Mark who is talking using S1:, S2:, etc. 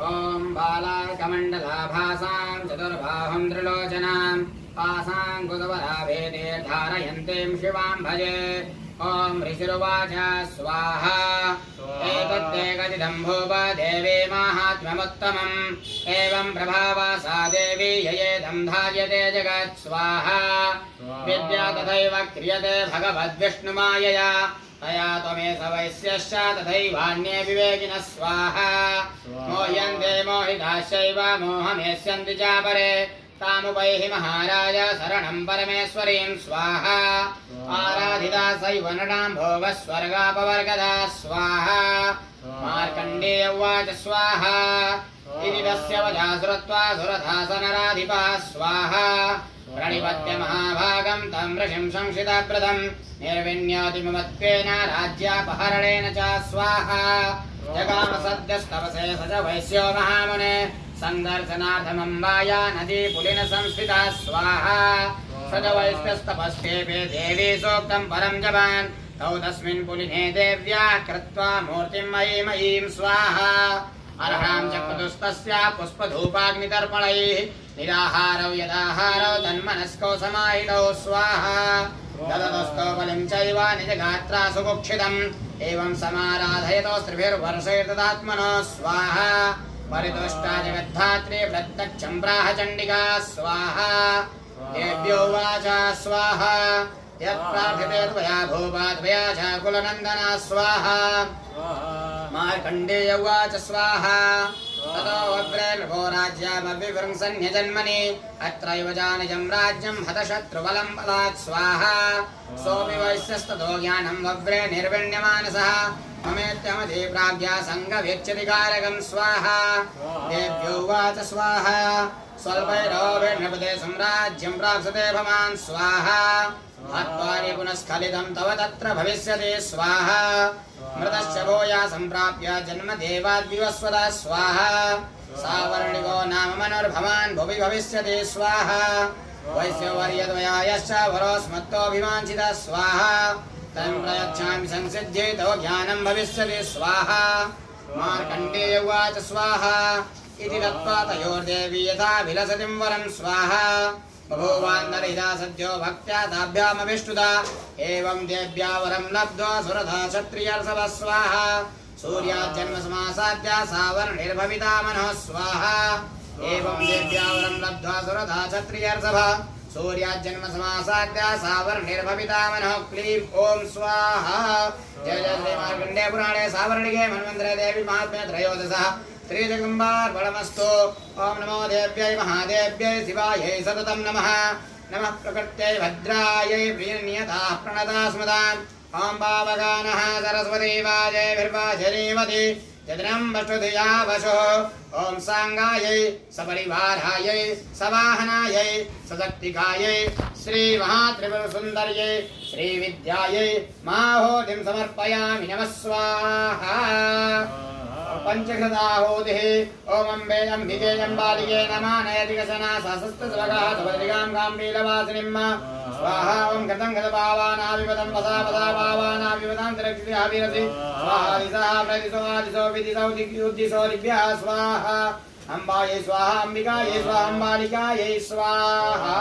S1: ॐ बालार्कमण्डलाभासां चतुर्बाहुं त्रिलोचनां पासाङ्कुशबलाभेदे धारयन्तीं शिवां भजे। ॐ ऋषिरुवाच स्वाहा एतत्ते कथितं भूप देवी माहात्म्यमुत्तमम् एवं प्रभावा सा देवी ययेदं धार्यते जगत् स्वाहा विद्या तथैव क्रियते भगवद्विष्णुमायया तया त्वमेष वैश्यश्च तथैवान्ये विवेकिनः स्वाहा मोह्यन्ते मोहिताश्चैव मोहमेष्यन्ति चापरे तामुपैहि महाराज शरणं परमेश्वरीं स्वाहा आराधिता सैव नटां भोगः स्वर्गापवर्गदा स्वाहा मार्कण्डेय उवाच स्वाहा इति तस्य वचा श्रुत्वा सुरथासनराधिपः स्वाहा प्रणिपत्य महाभागं तं ऋषिं संशितव्रतं निर्विण्योतिमत्वेन राज्यापहरणेन च स्वाहा जगाम सद्यस्तवसे स च वैश्यो महामुने सन्दर्शनार्थमम्बाया नदी पुलिन संस्थिता स्वाहा स च वैश्यस्तपस्येपे देवी सोक्तं परं जपान् तौ तस्मिन् पुलिने देव्या कृत्वा मूर्तिं मयीं स्वाहा अर्हां च क्रतुस्तस्य पुष्पधूपाग्नितर्पणैः निराहारौ यदाहारौ तन्मनस्को समाहितौ स्वाहा ददतस्तो बलिं चैव निजगात्रा सुकुक्षितम् एवं समाराधयतो स्त्रिभिर्वर्षयतदात्मनो स्वाहा परितुष्टा जगद्धात्री प्रत्यक्षं प्राह चण्डिका स्वाहा देव्यो वाच स्वाहा यत्प्रार्थिते त्वया भूपा त्वया च कुलनन्दना स्वाहा मार्कण्डेय उवाच स्वाहा ततो अग्रे नभो राज्यामभिवृंसन्यजन्मनि अत्रैव जानिजं राज्यं हतशत्रुबलं बलात् स्वाहा सोऽपि वैश्यस्ततो ज्ञानं वव्रे निर्विण्यमानसः ममेत्यमधि प्राज्ञा सङ्गवीक्षतिकारकं स्वाहा देव्यो उवाच स्वाहा स्वल्पैरोभिर्नृपते साम्राज्यं प्राप्स्यते भवान् स्वाहा हत्वानि पुनस्खलितं तव तत्र भविष्यति स्वाहा मृतश्च भूया सम्प्राप्य जन्मदेवाद्विवस्वतः स्वाहा सावर्णिको नाम मनुर्भवान् भुवि भविष्यति स्वाहा वैश्यवर्यद्वया यश्च वरोऽस्मत्तोऽभिवाञ्छितः स्वाहा तं प्रयच्छामि संसिद्ध्ये तव ज्ञानं भविष्यति स्वाहा मार्कण्डेय उवाच स्वाहा इति दत्त्वा तयोर्देवी यथा विलसतिं वरं स्वाहा बभूवान्दरिता सद्यो भक्त्या ताभ्यामभिष्टुता एवं देव्या वरं लब्ध्वा सुरथा क्षत्रियर्षभः स्वाहा सूर्याजन्मसमासाद्य सावर्णिर्भविता मनः स्वाहा एवं देव्या वरं लब्ध्वा सुरथा क्षत्रियर्षभः सूर्याजन्मसमासाद्य सावर्णिर्भविता मनः क्लीं ॐ स्वाहा जय जय श्री मार्कण्डेय पुराणे सावर्णिके मन्वन्तरे देवी महात्म्ये त्रयोदशः श्रीजगम्बार्पणमस्तु ओम नमो देव्यै महादेव्यै शिवायै सततं नमः नमः प्रकृत्यै भद्रायै प्रियनियताः प्रणता स्मृताम् ओम पावगानः सरस्वती वाजैर्वाजनीवति यदिनं वष्टुधिया वशुः ओम सांगायै सपरिवारायै सवाहनायै सशक्तिकायै श्री महात्रिपुरसुन्दर्यै श्रीविद्यायै माहोतिं समर्पयामि नमः स्वाहा पंचकृताहोतिः ओम अम्बे अम्बिके अम्बालिके नमः नयतिकसना सहस्रस्वगाः सवदिगां गाम्भीरवासिनीं स्वाहा ओम कृतं कृतपावानाभिपदं वसा वसा पावानाभिपदं तिरक्षितिहाभिरसि स्वाहा दिशः प्रतिशो आदिशो विदिशो दिग्युद्दिशो दिव्यः स्वाहा अम्बायै स्वाहा अम्बिकायै स्वाहा अम्बालिकायै स्वाहा।